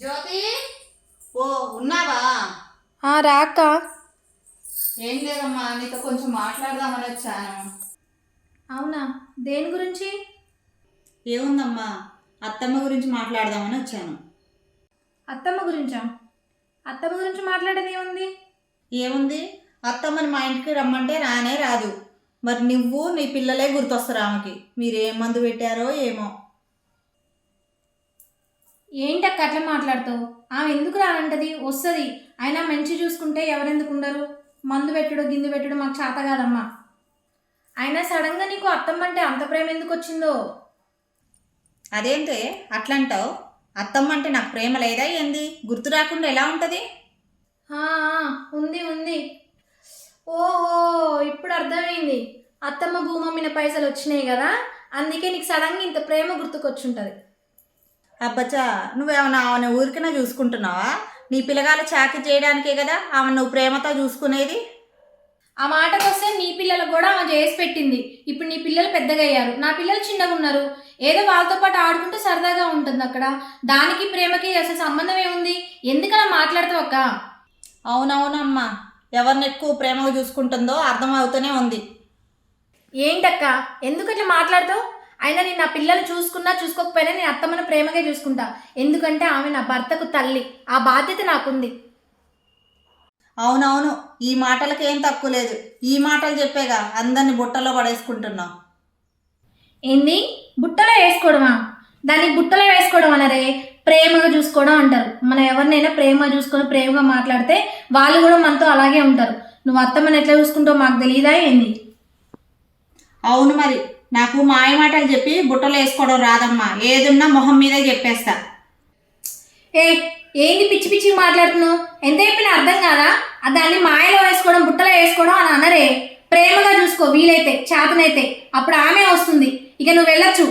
జ్యోతి, ఓ ఉన్నావా? రా అక్క. ఏం లేదమ్మా, నీతో కొంచెం మాట్లాడదామని వచ్చాను. అవునా? దేని గురించి? ఏముందమ్మా, అత్తమ్మ గురించి మాట్లాడదామని వచ్చాను. అత్తమ్మ గురించా? అత్తమ్మ గురించి మాట్లాడేది ఏముంది? ఏముంది, అత్తమ్మని మా ఇంటికి రమ్మంటే రానే రాదు. మరి నువ్వు నీ పిల్లలే గుర్తొస్తారు ఆమెకి. మీరు ఏం మందు పెట్టారో ఏమో. ఏంటక్క అట్లా మాట్లాడుతావు? ఆమె ఎందుకు రానంటది? వస్తుంది. అయినా మంచి చూసుకుంటే ఎవరెందుకు ఉండరు? మందు పెట్టుడు గిందు పెట్టుడు మాకు చేత కాదమ్మా. అయినా సడన్గా నీకు అత్తమ్మ అంటే అంత ప్రేమ ఎందుకు వచ్చిందో? అదేంటే అట్లంటావు? అత్తమ్మ అంటే నాకు ప్రేమ లేదా ఏంది? గుర్తు రాకుండా ఎలా ఉంటుంది? ఆ, ఉంది ఉంది. ఓహో, ఇప్పుడు అర్థమైంది. అత్తమ్మ భూమమ్మిన పైసలు వచ్చినాయి కదా, అందుకే నీకు సడన్గా ఇంత ప్రేమ గుర్తుకొచ్చుంటుంది. అబ్బచ్చా, నువ్వేమన్నా ఆమెను ఊరికనే చూసుకుంటున్నావా? నీ పిల్లగాలు చాకరీ చేయడానికే కదా ఆమె నువ్వు ప్రేమతో చూసుకునేది. ఆ మాటకు వస్తే నీ పిల్లలకు కూడా ఆమె చేసి పెట్టింది. ఇప్పుడు నీ పిల్లలు పెద్దగా అయ్యారు, నా పిల్లలు చిన్నగా ఉన్నారు. ఏదో వాళ్ళతో పాటు ఆడుకుంటూ సరదాగా ఉంటుంది అక్కడ. దానికి ప్రేమకి అసలు సంబంధం ఏముంది? ఎందుకలా మాట్లాడతావు అక్క? అవునవునమ్మా, ఎవరిని ఎక్కువ ప్రేమగా చూసుకుంటుందో అర్థమవుతూనే ఉంది. ఏంటక్క ఎందుకు అట్లా మాట్లాడతావు? అయినా నేను నా పిల్లలు చూసుకున్నా చూసుకోకపోయినా నేను అత్తమ్మను ప్రేమగా చూసుకుంటా. ఎందుకంటే ఆమె నా భర్తకు తల్లి. ఆ బాధ్యత నాకుంది. అవునవును, ఈ మాటలకి ఏం తక్కువ లేదు. ఈ మాటలు చెప్పేగా అందరిని బుట్టలో పడేసుకుంటున్నావు. ఏంది బుట్టలో వేసుకోవడమా? దాన్ని బుట్టలో వేసుకోవడం అనరే, ప్రేమగా చూసుకోవడం అంటారు. మనం ఎవరినైనా ప్రేమగా చూసుకొని ప్రేమగా మాట్లాడితే వాళ్ళు కూడా మనతో అలాగే ఉంటారు. నువ్వు అత్తమ్మని ఎట్లా చూసుకుంటావు మాకు తెలియదా ఏంది? అవును, మరి నాకు మాయ మాటలు చెప్పి బుట్టలో వేసుకోవడం రాదమ్మా. ఏదున్నా మొహం మీదే చెప్పేస్తా. ఏ ఏంది పిచ్చి పిచ్చి మాట్లాడుతున్నావు? ఎంత చెప్పినా అర్థం కాదా? దాన్ని మాయలో వేసుకోవడం బుట్టలో వేసుకోవడం అని అనరే. ప్రేమగా చూసుకో, వీలైతే చేతనైతే అప్పుడు ఆమె వస్తుంది. ఇక నువ్వు వెళ్ళొచ్చు.